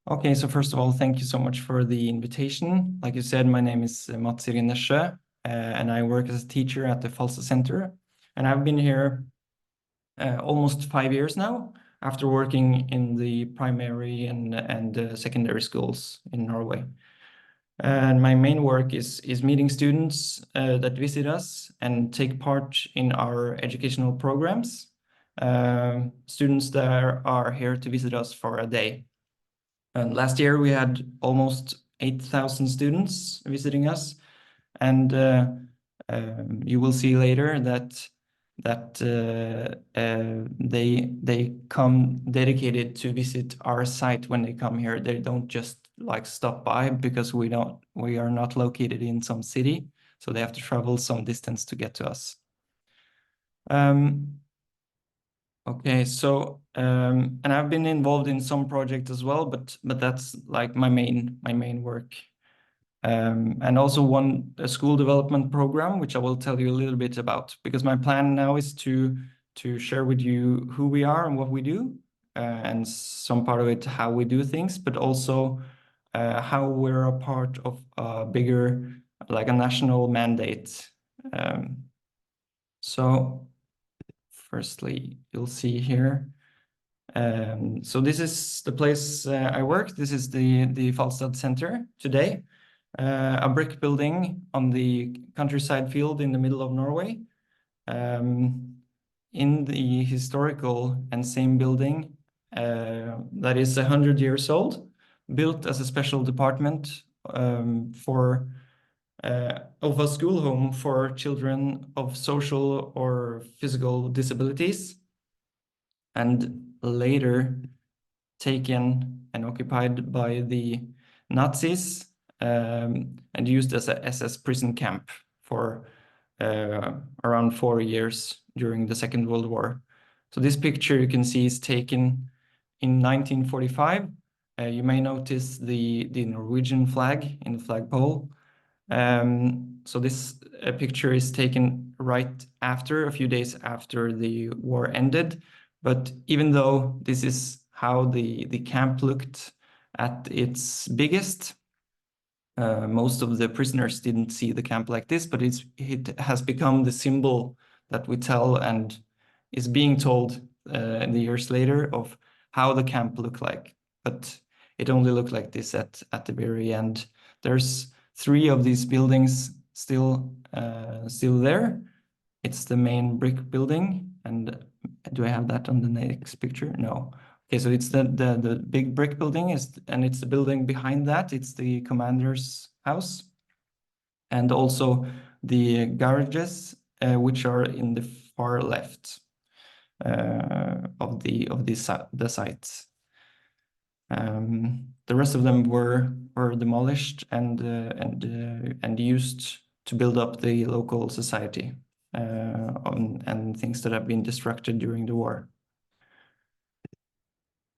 Okay, so first of all, thank you so much for the invitation. Like you said, my name is Jørgen Nesjø, and I work as a teacher at the Falstad Center. And I've been here almost 5 years now, after working in the primary and secondary schools in Norway. And my main work is meeting students that visit us and take part in our educational programs. Students that are here to visit us for a day. And last year we had almost 8,000 students visiting us, and you will see later that they come dedicated to visit our site when they come here. They don't just like stop by, because we are not located in some city, so they have to travel some distance to get to us. Okay, so and I've been involved in some projects as well, but that's like my main work. And also a school development program, which I will tell you a little bit about, because my plan now is to share with you who we are and what we do, and some part of it how we do things, but also how we're a part of a bigger, like a national mandate. So firstly, you'll see here. So this is the place I work. This is the Falstad Center today, a brick building on the countryside field in the middle of Norway. In the historical and same building that is 100 years old, built as a special department of a school home for children of social or physical disabilities, and later taken and occupied by the Nazis and used as a SS prison camp for around 4 years during the Second World War. So this picture you can see is taken in 1945. You may notice the Norwegian flag in the flagpole. So this picture is taken right after, a few days after the war ended. But even though this is how the camp looked at its biggest, most of the prisoners didn't see the camp like this, but it has become the symbol that we tell and is being told in the years later of how the camp looked like. But it only looked like this at the very end. There's 3 of these buildings still there. It's the main brick building, and do I have that on the next picture? No. Okay, so it's the big brick building, and it's the building behind that. It's the commander's house, and also the garages, which are in the far left of the sites. The rest of them were demolished and used to build up the local society and things that have been destructed during the war.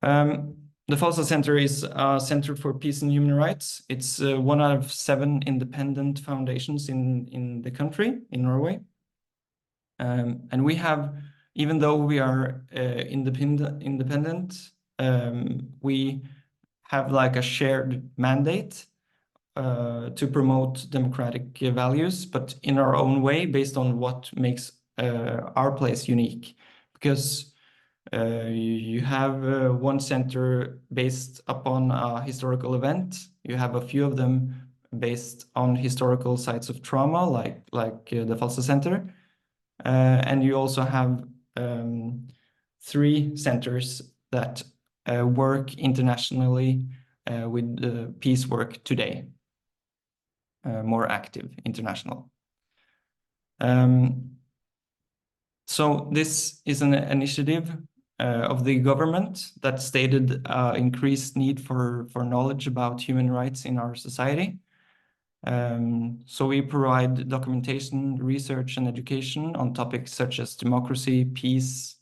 The Falstad Center is a center for peace and human rights. It's 1 out of 7 independent foundations in the country, in Norway. And we have, even though we are independent, we have like a shared mandate to promote democratic values, but in our own way, based on what makes our place unique. Because you have one center based upon a historical event. You have a few of them based on historical sites of trauma, like the Falstad Center. And you also have 3 centers that work internationally with peace work today, more active, international. So this is an initiative of the government that stated increased need for knowledge about human rights in our society. So we provide documentation, research, and education on topics such as democracy, peace,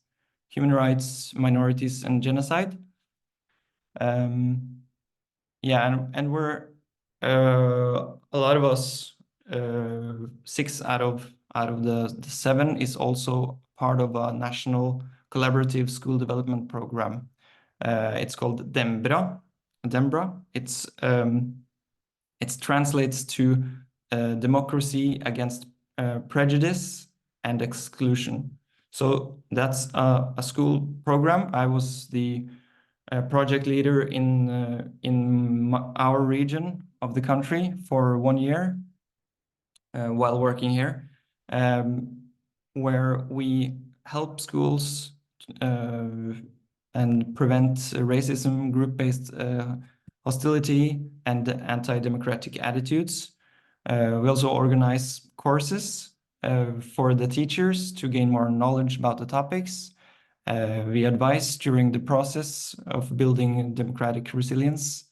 human rights, minorities, and genocide. Yeah, and we're a lot of us, 6 out of the 7 is also part of a national collaborative school development program. It's called Dembra, Dembra. It translates to democracy against prejudice and exclusion. So that's a school program. I was the project leader in our region of the country for 1 year while working here, where we help schools and prevent racism, group-based hostility, and anti-democratic attitudes. We also organize courses for the teachers to gain more knowledge about the topics. We advise during the process of building democratic resilience,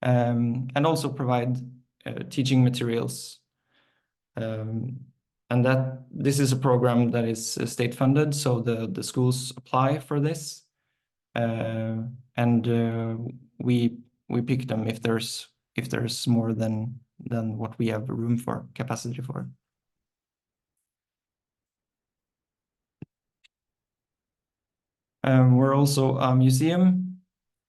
and also provide teaching materials. And that this is a program that is state funded, so the schools apply for this, and we pick them if there's more than what we have room for, capacity for. We're also a museum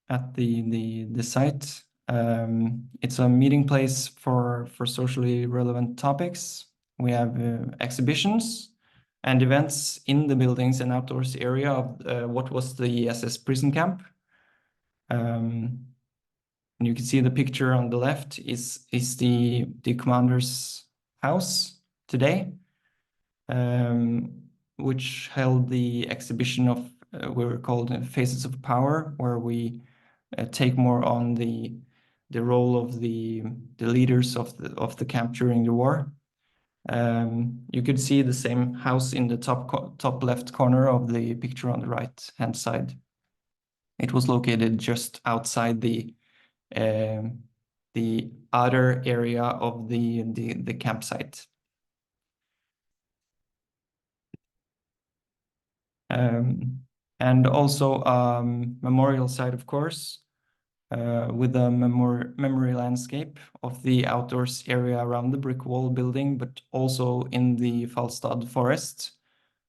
at the site. It's a meeting place for socially relevant topics. We have exhibitions and events in the buildings and outdoors area of what was the SS prison camp. And you can see the picture on the left is the commander's house today, which held the exhibition of we were called Faces of Power, where we take more on the role of the leaders of the camp during the war. You could see the same house in the top left corner of the picture on the right hand side. It was located just outside the outer area of the campsite. And also memorial site, of course, with a memory landscape of the outdoors area around the brick wall building, but also in the Falstad forest.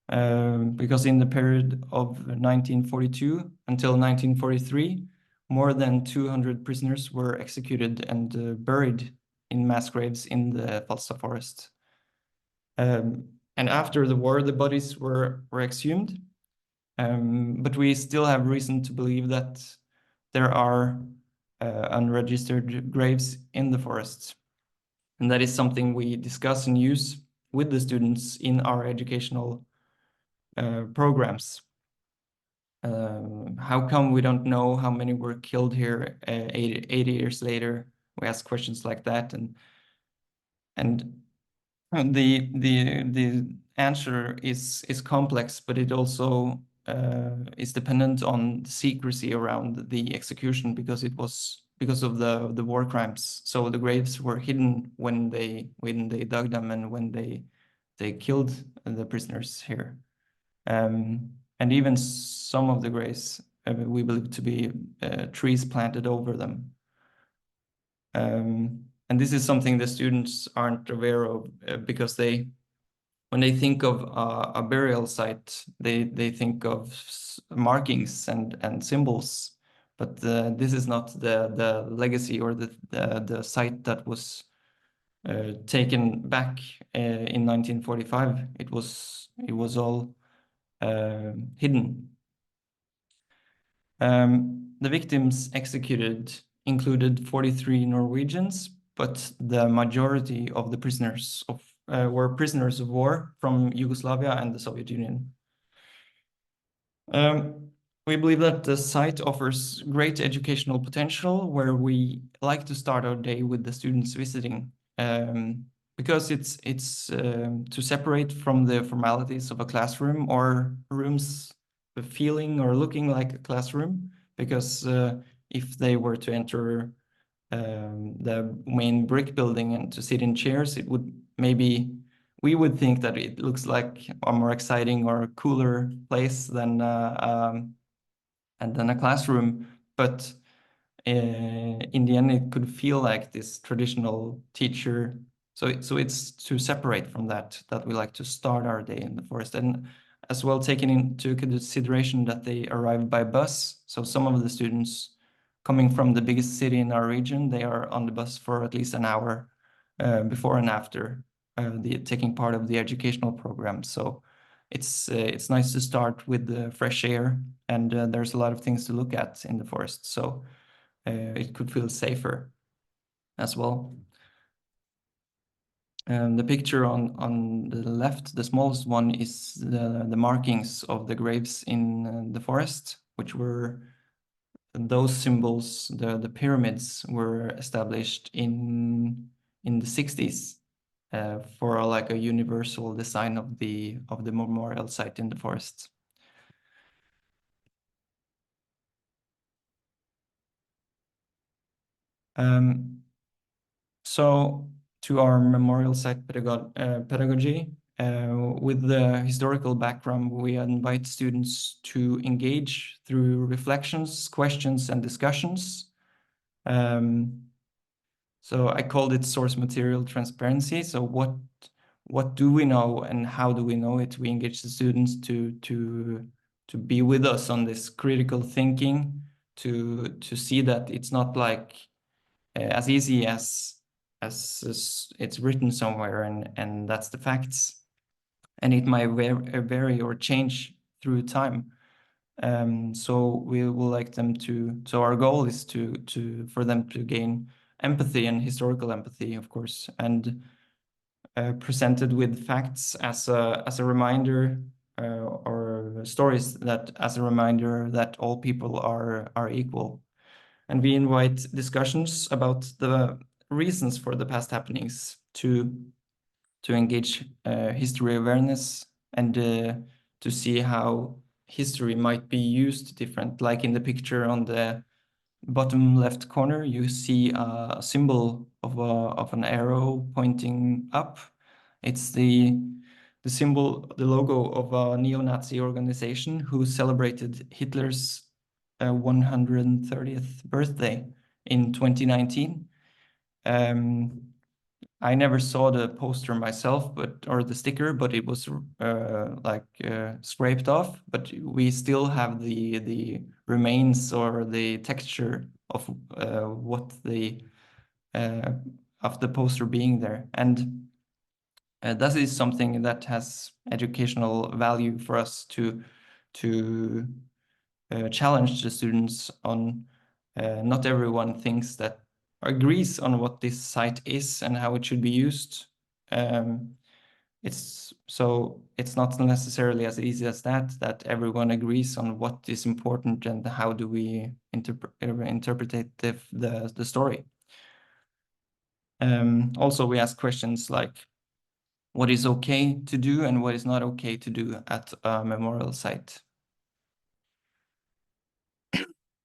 Because in the period of 1942 until 1943, more than 200 prisoners were executed and buried in mass graves in the Falstad forest. And after the war, the bodies were exhumed. But we still have reason to believe that there are unregistered graves in the forests. And that is something we discuss and use with the students in our educational programs. How come we don't know how many were killed here 80 years later? We ask questions like that, and the answer is complex, but it also is dependent on the secrecy around the execution, because it was because of the war crimes. So the graves were hidden when they dug them and when they killed the prisoners here. And even some of the graves we believe to be trees planted over them. And this is something the students aren't aware of, because when they think of a burial site, they think of markings and symbols, but this is not the legacy or the site that was taken back in 1945. It was all hidden. The victims executed included 43 Norwegians, but the majority of the prisoners were prisoners of war from Yugoslavia and the Soviet Union. We believe that the site offers great educational potential, where we like to start our day with the students visiting, because it's to separate from the formalities of a classroom or rooms feeling or looking like a classroom, because if they were to enter the main brick building and to sit in chairs, it would we would think that it looks like a more exciting or cooler place than a classroom, but in the end it could feel like this traditional teacher. So it's to separate from that we like to start our day in the forest, and as well taking into consideration that they arrived by bus. So some of the students coming from the biggest city in our region, they are on the bus for at least an hour before and after taking part of the educational program. So it's nice to start with the fresh air, and there's a lot of things to look at in the forest. So it could feel safer as well. The picture on the left, the smallest one, is the markings of the graves in the forest, which were those symbols. The pyramids were established in the 60s for like a universal design of the memorial site in the forest. So to our memorial site pedagogy, with the historical background, we invite students to engage through reflections, questions, and discussions. So I called it source material transparency. So what do we know and how do we know it? We engage the students to be with us on this critical thinking, to see that it's not like as easy as it's written somewhere and that's the facts, and it might vary or change through time. So we would like them to. So our goal is for them to gain empathy and historical empathy, of course, and presented with facts as a reminder, or stories that as a reminder that all people are equal. And we invite discussions about the reasons for the past happenings to engage history awareness and to see how history might be used different. Like in the picture on the bottom left corner, you see a symbol of an arrow pointing up. It's the symbol, the logo of a neo-Nazi organization who celebrated Hitler's 130th birthday in 2019. I never saw the poster myself, or the sticker, but it was scraped off. But we still have the remains or the texture of what of the poster being there, and that is something that has educational value for us to challenge the students on. Not everyone thinks that agrees on what this site is and how it should be used. It's not necessarily as easy as that everyone agrees on what is important and how do we interpret the story. Also, we ask questions like, what is okay to do and what is not okay to do at a memorial site.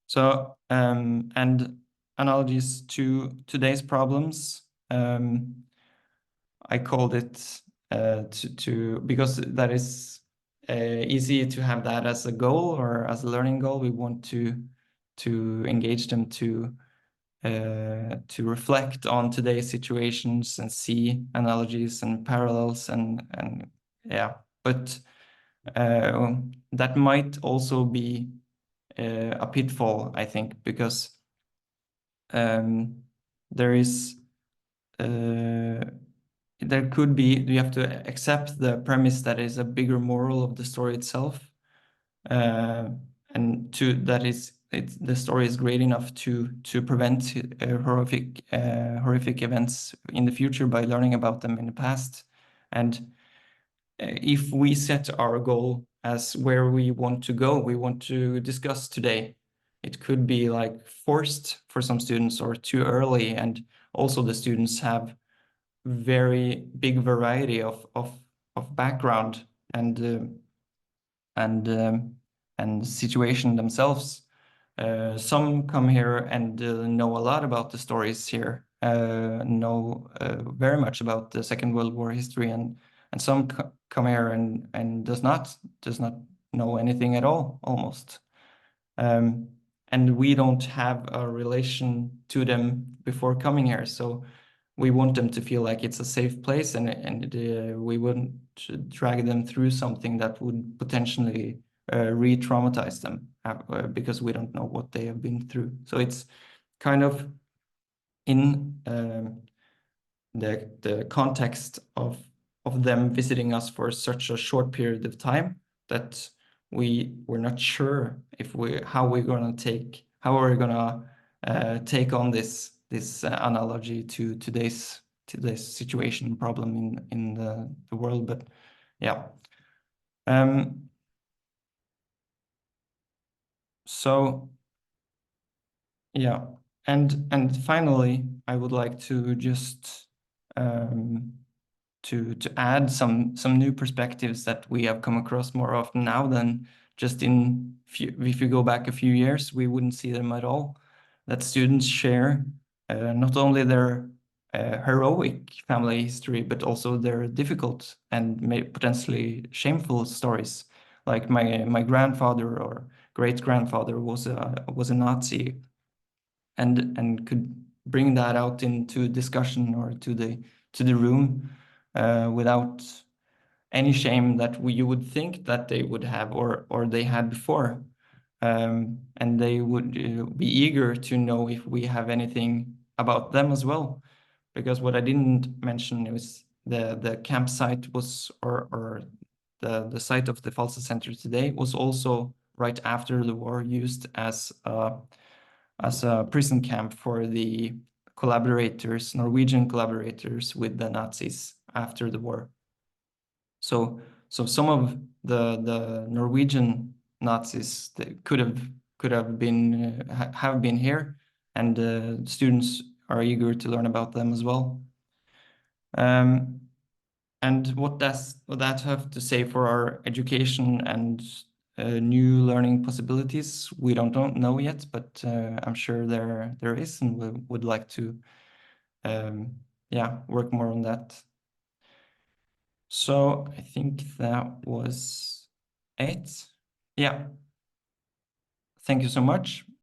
So, and analogies to today's problems, I called it because that is easy to have that as a goal or as a learning goal. We want to engage them to reflect on today's situations and see analogies and parallels and yeah, but that might also be a pitfall, I think, because there is there could be, you have to accept the premise that is a bigger moral of the story itself, and the story is great enough to prevent horrific events in the future by learning about them in the past. And if we set our goal as where we want to go, we want to discuss today, it could be like forced for some students or too early, and also the students have very big variety of background and situation themselves. Some come here and know a lot about the stories here, know very much about the Second World War history, and some come here and does not know anything at all, almost. And we don't have a relation to them before coming here, so we want them to feel like it's a safe place, and we wouldn't drag them through something that would potentially re-traumatize them because we don't know what they have been through. So it's kind of in the context of them visiting us for such a short period of time that we're not sure if how we're gonna take on this analogy to today's situation problem in the world. But yeah. So yeah, and finally, I would like to just to add some new perspectives that we have come across more often now than just if you go back a few years, we wouldn't see them at all. That students share not only their heroic family history, but also their difficult and potentially shameful stories. Like my grandfather or great grandfather was a Nazi, and could bring that out into discussion or to the room without any shame that you would think that they would have or they had before. And they would be eager to know if we have anything about them as well. Because what I didn't mention is the campsite was, or the site of the Falstad Center today was also right after the war used as a prison camp for the Norwegian collaborators with the Nazis after the war. So some of the Norwegian Nazis that could have been have been here, and students are eager to learn about them as well. And what does that have to say for our education and new learning possibilities? We don't know yet, but I'm sure there is, and we would like to work more on that. So I think that was it. Yeah. Thank you so much.